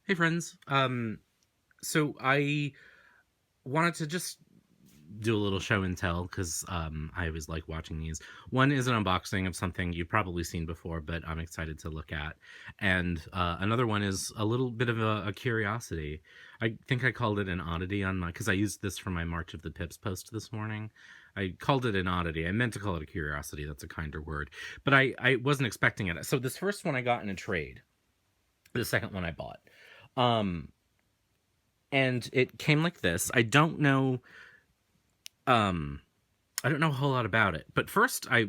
Hey friends. So I wanted to just do a little show and tell because I always like watching these. One is an unboxing of something you've probably seen before, but I'm excited to look at. And another one is a little bit of a curiosity. I think I called it an oddity on my, because I used this for my March of the Pips post this morning. I called it an oddity. I meant to call it a curiosity. That's a kinder word. But I wasn't expecting it. So this first one I got in a trade. The second one I bought. Um, and it came like this. Um I don't know a whole lot about it. But first I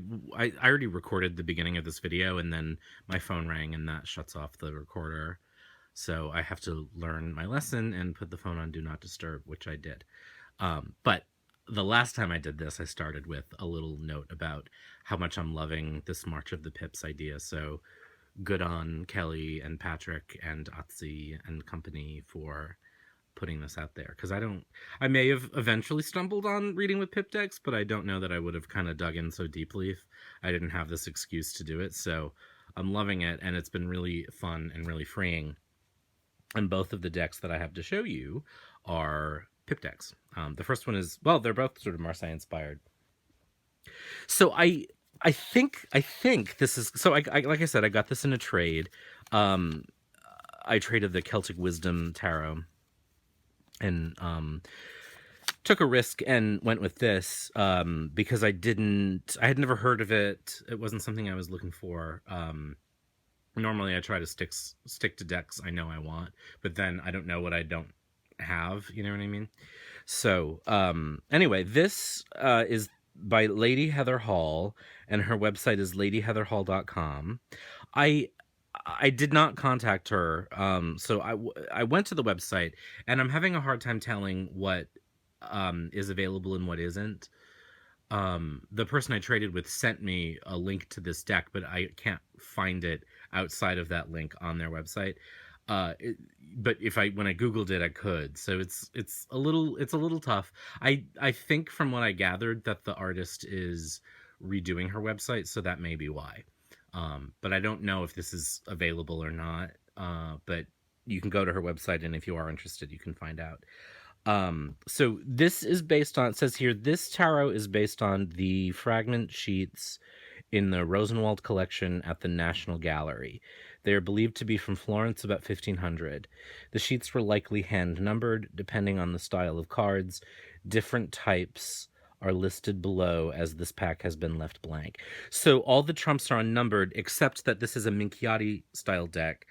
already recorded the beginning of this video, and then my phone rang and that shuts off the recorder. So I have to learn my lesson and put the phone on do not disturb, which I did. But the last time I did this, I started with a little note about how much I'm loving this March of the Pips idea. So good on Kelly and Patrick and Otzi and company for putting this out there, because I may have eventually stumbled on reading with pip decks, but I don't know that I would have kind of dug in so deeply if I didn't have this excuse to do it. So I'm loving it, and it's been really fun and really freeing. And both of the decks that I have to show you are pip decks. The first one is, well, they're both sort of Marseille inspired. So I think this is, so I like I said, I got this in a trade. um I traded the Celtic Wisdom Tarot, and took a risk and went with this, because I had never heard of it. It wasn't something I was looking for. Normally I try to stick to decks I know I want, but then I don't know what I don't have, you know what I mean? So anyway, this is by Lady Heather Hall, and her website is ladyheatherhall.com. I I did not contact her. So I went to the website, and I'm having a hard time telling what is available and what isn't. The person I traded with sent me a link to this deck, but I can't find it outside of that link on their website. Uh, it, but if I when I googled it, I could. So it's a little tough. I think from what I gathered that the artist is redoing her website, so that may be why. But I don't know if this is available or not. But you can go to her website, and if you are interested, you can find out. So this is based on, it says here, this tarot is based on the fragment sheets in the Rosenwald collection at the National Gallery. They are believed to be from Florence about 1500. The sheets were likely hand numbered, depending on the style of cards. Different types are listed below, as this pack has been left blank. So all the trumps are unnumbered, except that this is a Minchiatte style deck,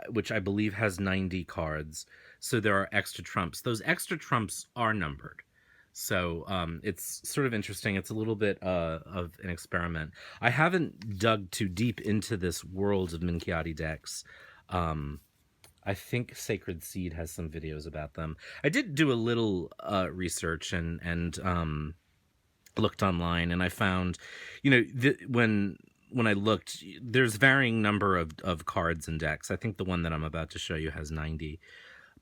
which I believe has 90 cards. So there are extra trumps. Those extra trumps are numbered. So it's sort of interesting. It's a little bit of an experiment. I haven't dug too deep into this world of Minchiatte decks. Um, I think Sacred Seed has some videos about them. I did do a little research and looked online, and I found, when I looked, there's varying number of cards and decks. I think the one that I'm about to show you has 90,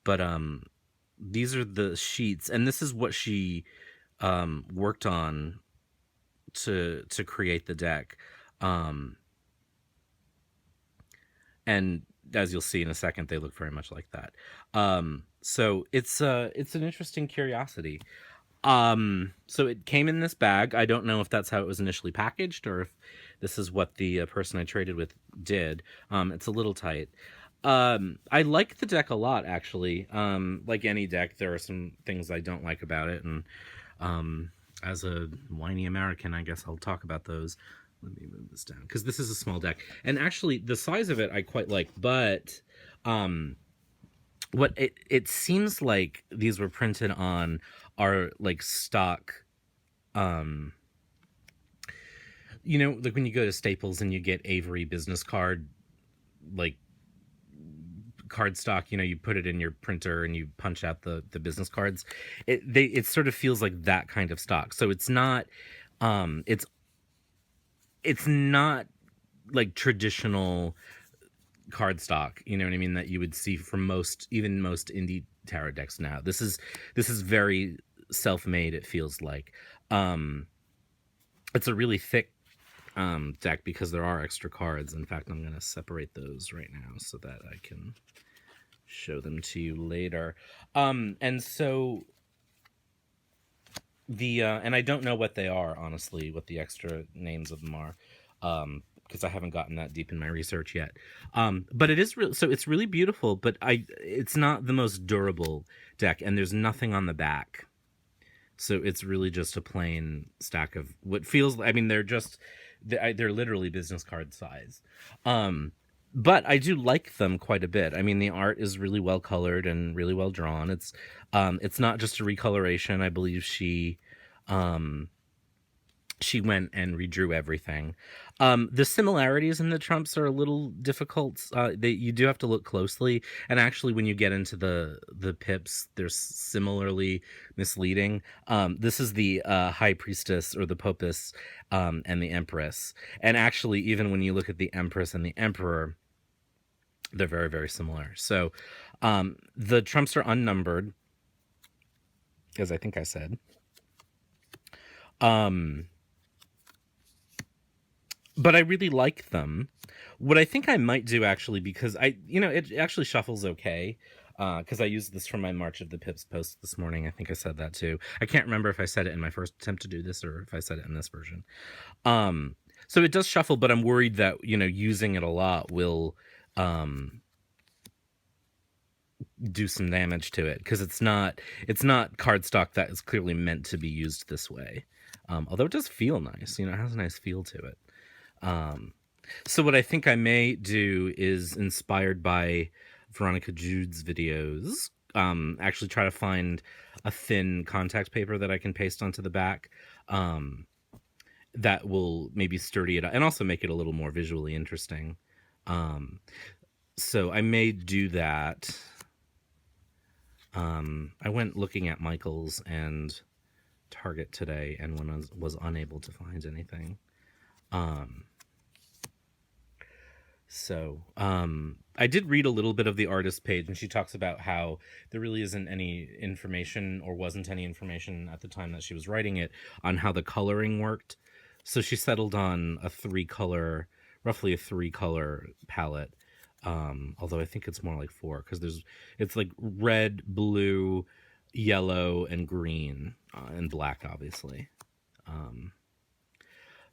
but these are the sheets, and this is what she worked on to create the deck. Um, and as you'll see in a second, they look very much like that. So it's an interesting curiosity. So it came in this bag. I don't know if that's how it was initially packaged, or if this is what the person I traded with did. It's a little tight. I like the deck a lot, actually. Like any deck, there are some things I don't like about it, and as a whiny American, I guess I'll talk about those. Let me move this down, because this is a small deck, and actually the size of it I quite like. But what it seems like these were printed on are like stock, um like when you go to Staples and you get Avery business card, like card stock, you put it in your printer and you punch out the business cards. It sort of feels like that kind of stock. So it's not, it's not like traditional card stock, you know what I mean, that you would see from most indie tarot decks now. This is very self-made, it feels like. It's a really thick deck because there are extra cards. In fact, I'm going to separate those right now so that I can show them to you later. And so the and I don't know what they are, honestly, what the extra names of them are, because I haven't gotten that deep in my research yet. But it is so it's really beautiful, but it's not the most durable deck, and there's nothing on the back. So it's really just a plain stack of what feels, I mean, they're literally business card size. But I do like them quite a bit. I mean, the art is really well colored and really well drawn. It's not just a recoloration. I believe um, she went and redrew everything. The similarities in the Trumps are a little difficult. You do have to look closely, and actually, when you get into the pips, they're similarly misleading. This is the High Priestess or the Popus, and the Empress, and actually, even when you look at the Empress and the Emperor, they're very, very similar. So, the Trumps are unnumbered, as I think I said. But I really like them. What I think I might do, actually, because it actually shuffles okay, because I used this for my March of the Pips post this morning. I think I said that too. I can't remember if I said it in my first attempt to do this or if I said it in this version. So it does shuffle, but I'm worried that, using it a lot will do some damage to it, because it's not cardstock that is clearly meant to be used this way. Although it does feel nice, it has a nice feel to it. So what I think I may do is, inspired by Veronica Jude's videos, actually try to find a thin contact paper that I can paste onto the back, that will maybe sturdy it up and also make it a little more visually interesting. So I may do that. I went looking at Michael's and Target today, and when I was unable to find anything. So I did read a little bit of the artist page, and she talks about how there really isn't any information, or wasn't any information at the time that she was writing it, on how the coloring worked. So she settled on roughly a 3-color palette. Although I think it's more like 4, because it's like red, blue, yellow, and green, and black, obviously.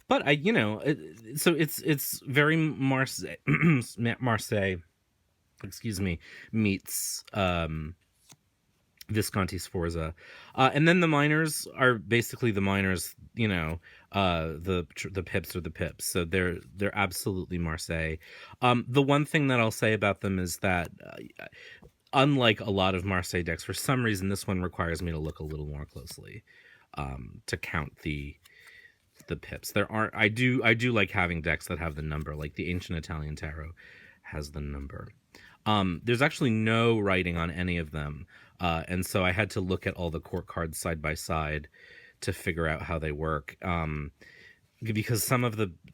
But so it's very Marseille, excuse me, meets Visconti Sforza, and then the minors are basically the minors. The pips are the pips, so they're absolutely Marseille. The one thing that I'll say about them is that, unlike a lot of Marseille decks, for some reason this one requires me to look a little more closely, to count the pips. I do like having decks that have the number, like the Ancient Italian Tarot has the number. There's actually no writing on any of them, and so I had to look at all the court cards side by side to figure out how they work, because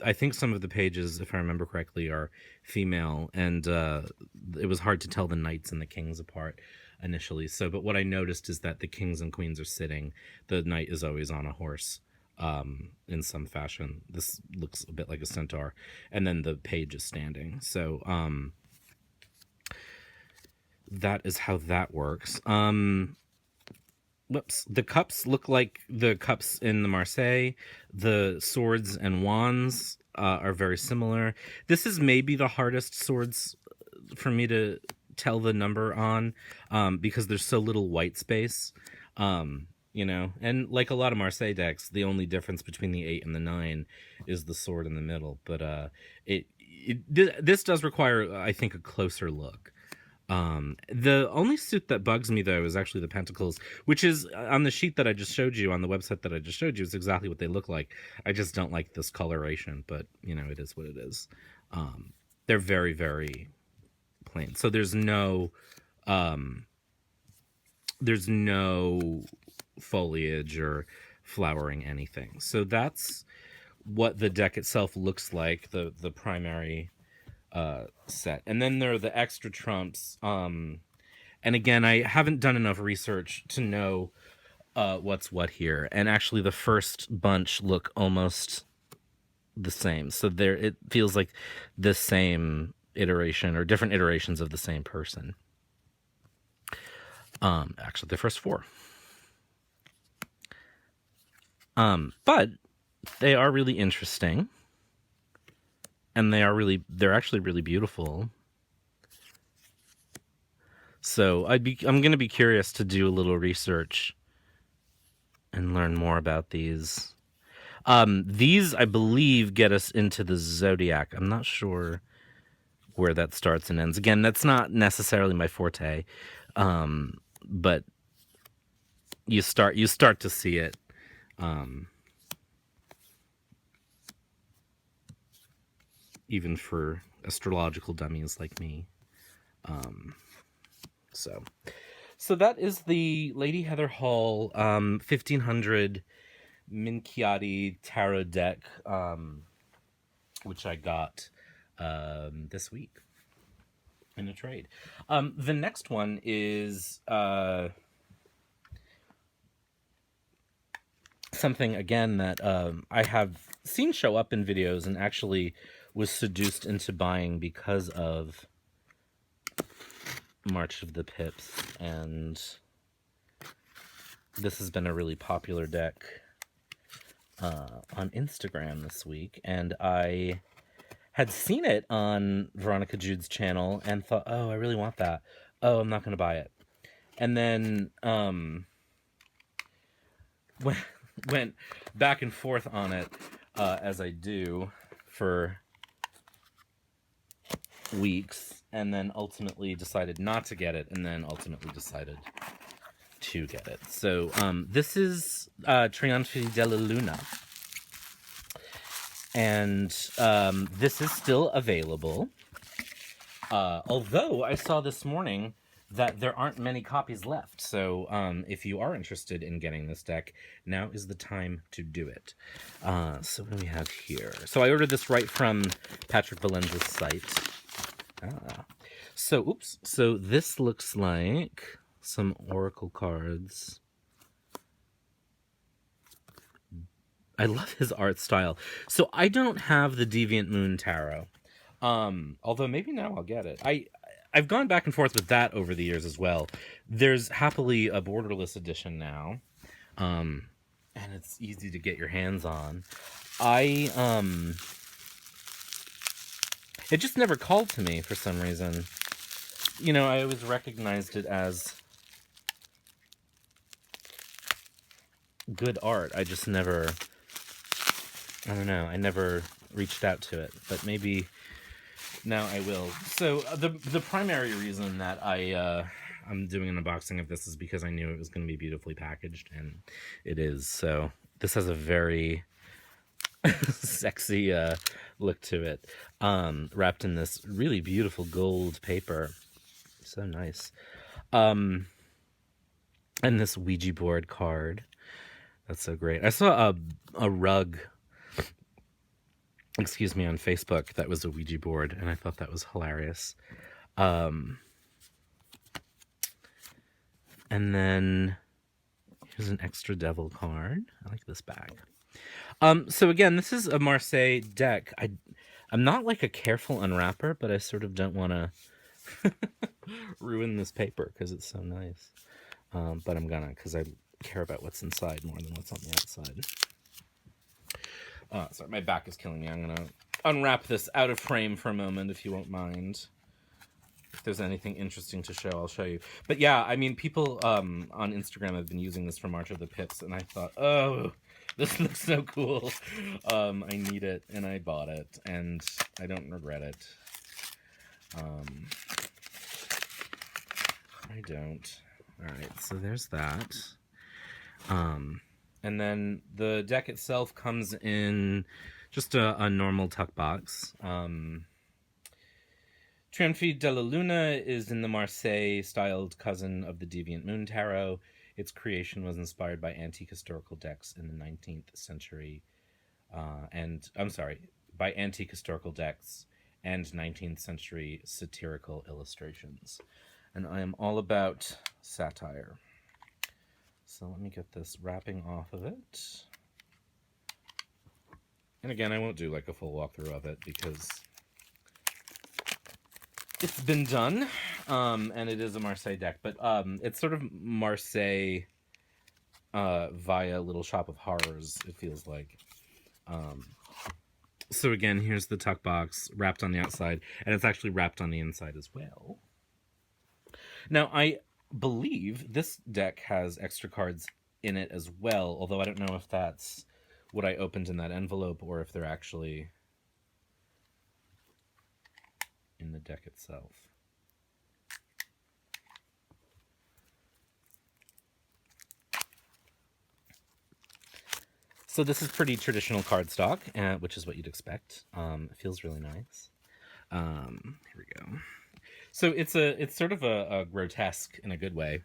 I think some of the pages, if I remember correctly, are female, and it was hard to tell the knights and the kings apart initially. But what I noticed is that the kings and queens are sitting. The knight is always on a horse, in some fashion. This looks a bit like a centaur, and then the page is standing. So that is how that works. Whoops. The cups look like the cups in the Marseille. The swords and wands are very similar. This is maybe the hardest swords for me to tell the number on, because there's so little white space. And like a lot of Marseille decks, the only difference between the 8 and the 9 is the sword in the middle. But this does require, I think, a closer look. The only suit that bugs me, though, is actually the pentacles, which is on the sheet that I just showed you, on the website that I just showed you, is exactly what they look like. I just don't like this coloration, but it is what it is. They're very, very plain. So there's no foliage or flowering anything. So that's what the deck itself looks like, the primary set. And then there are the extra trumps, and again, I haven't done enough research to know what's what here, and actually the first bunch look almost the same, so it feels like the same iteration or different iterations of the same person. Actually, the first 4. But they are really interesting, and they're actually really beautiful. So I'm going to be curious to do a little research and learn more about these. These, I believe, get us into the zodiac. I'm not sure where that starts and ends. Again, that's not necessarily my forte, but you start to see it. Even for astrological dummies like me. So that is the Lady Heather Hall 1500 Minchiatte tarot deck, which I got this week in a trade. The next one is something, again, that I have seen show up in videos and actually was seduced into buying because of March of the Pips, and this has been a really popular deck on Instagram this week, and I had seen it on Veronica Jude's channel and thought, oh, I really want that. Oh, I'm not going to buy it. And then went back and forth on it, as I do for weeks, and then ultimately decided not to get it, and then ultimately decided to get it. So this is Triumphi De Luna, and this is still available, although I saw this morning that there aren't many copies left. So if you are interested in getting this deck, now is the time to do it. So what do we have here? So I ordered this right from Patrick Valenza's site. So this looks like some oracle cards. I love his art style. So I don't have the Deviant Moon Tarot, although maybe now I'll get it. I've gone back and forth with that over the years as well. There's happily a borderless edition now, and it's easy to get your hands on. It just never called to me for some reason. You know, I always recognized it as good art. I just never, I don't know, I never reached out to it, but maybe now I will. So the primary reason that I'm doing an unboxing of this is because I knew it was going to be beautifully packaged, and it is. So this has a very sexy look to it, wrapped in this really beautiful gold paper. So nice. And this Ouija board card. That's so great. I saw a rug, excuse me, on Facebook that was a Ouija board, and I thought that was hilarious. And then here's an extra devil card. I like this bag. So again, this is a Marseille deck. I'm not like a careful unwrapper, but I sort of don't want to ruin this paper because it's so nice. But I'm gonna, because I care about what's inside more than what's on the outside. Sorry, my back is killing me. I'm gonna unwrap this out of frame for a moment, if you won't mind. If there's anything interesting to show, I'll show you. But yeah, I mean, people on Instagram have been using this for March of the Pips, and I thought, oh, this looks so cool. I need it, and I bought it, and I don't regret it. I don't. Alright, so there's that. And then the deck itself comes in just a normal tuck box. Triumphi De Luna is in the Marseille-styled cousin of the Deviant Moon Tarot. Its creation was inspired by antique historical decks in the 19th century. By antique historical decks and 19th century satirical illustrations. And I am all about satire. So let me get this wrapping off of it. And again, I won't do like a full walkthrough of it because it's been done. And it is a Marseille deck, but it's sort of Marseille via Little Shop of Horrors, it feels like. So again, here's the tuck box wrapped on the outside, and it's actually wrapped on the inside as well. Now, I believe this deck has extra cards in it as well, although I don't know if that's what I opened in that envelope or if they're actually in the deck itself. So this is pretty traditional cardstock, which is what you'd expect. It feels really nice. Here we go. So it's sort of a grotesque in a good way.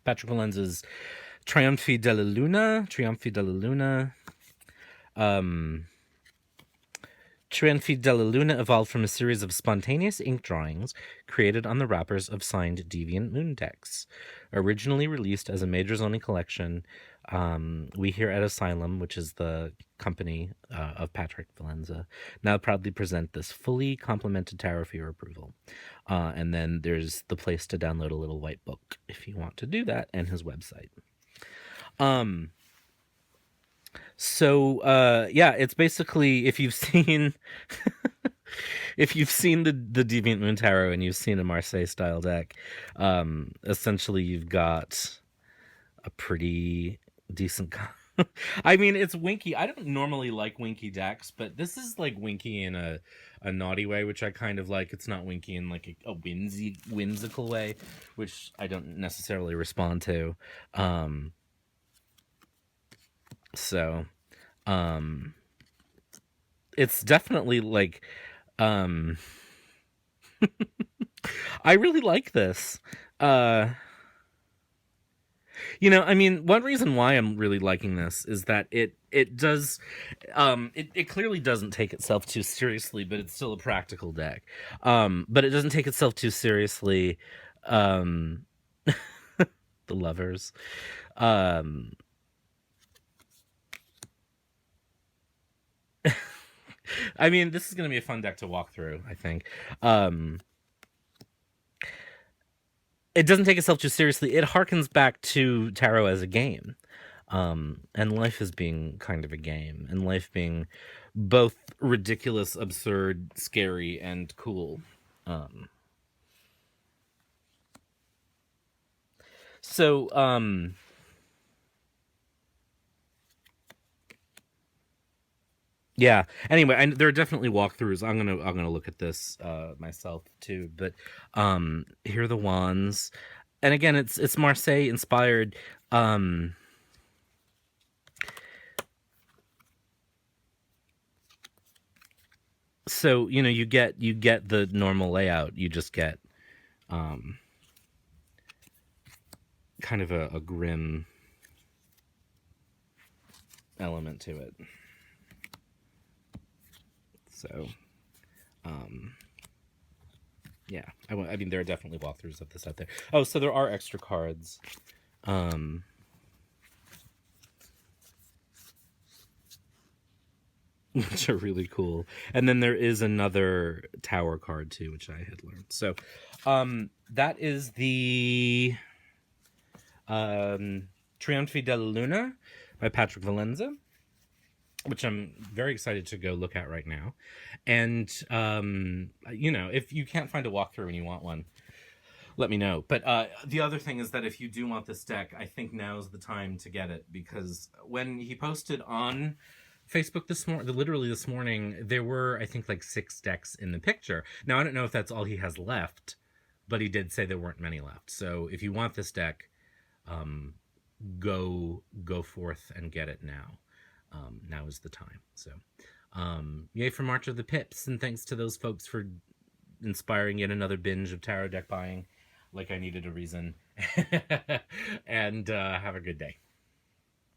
Patrick Valenza's Triumphi De Luna. Triumphi De Luna. Triumphi De Luna evolved from a series of spontaneous ink drawings created on the wrappers of signed Deviant Moon decks. Originally released as a majors-only collection, we here at Asylum, which is the company of Patrick Valenza, now proudly present this fully complemented tarot for your approval. And then there's the place to download a little white book if you want to do that, and his website. So yeah, it's basically, if you've seen if you've seen the Deviant Moon Tarot and you've seen a Marseille style deck, essentially you've got a pretty decent I mean, it's winky. I don't normally like winky decks, but this is like winky in a naughty way, which I kind of like. It's not winky in like a whimsical way, which I don't necessarily respond to. So, it's definitely like, I really like this. You know, I mean, one reason why I'm really liking this is that it does, it clearly doesn't take itself too seriously, but it's still a practical deck. But it doesn't take itself too seriously. The lovers. I mean, this is going to be a fun deck to walk through, I think. It doesn't take itself too seriously. It harkens back to tarot as a game. And life as being kind of a game. And life being both ridiculous, absurd, scary, and cool. So, yeah. Anyway, there are definitely walkthroughs. I'm gonna look at this myself too. But here are the wands, and again, it's Marseille inspired. So you know, you get the normal layout. You just get kind of a grim element to it. So, yeah, I mean, there are definitely walkthroughs of this out there. Oh, so there are extra cards. Which are really cool. And then there is another tower card, too, which I had learned. So, that is the Triumphi De Luna by Patrick Valenza, which I'm very excited to go look at right now. And, you know, if you can't find a walkthrough and you want one, let me know. But the other thing is that if you do want this deck, I think now's the time to get it, because when he posted on Facebook literally this morning, there were, I think, like 6 decks in the picture. Now, I don't know if that's all he has left, but he did say there weren't many left. So if you want this deck, go forth and get it now. Now is the time. So, yay for March of the Pips, and thanks to those folks for inspiring yet another binge of tarot deck buying, like I needed a reason. And have a good day.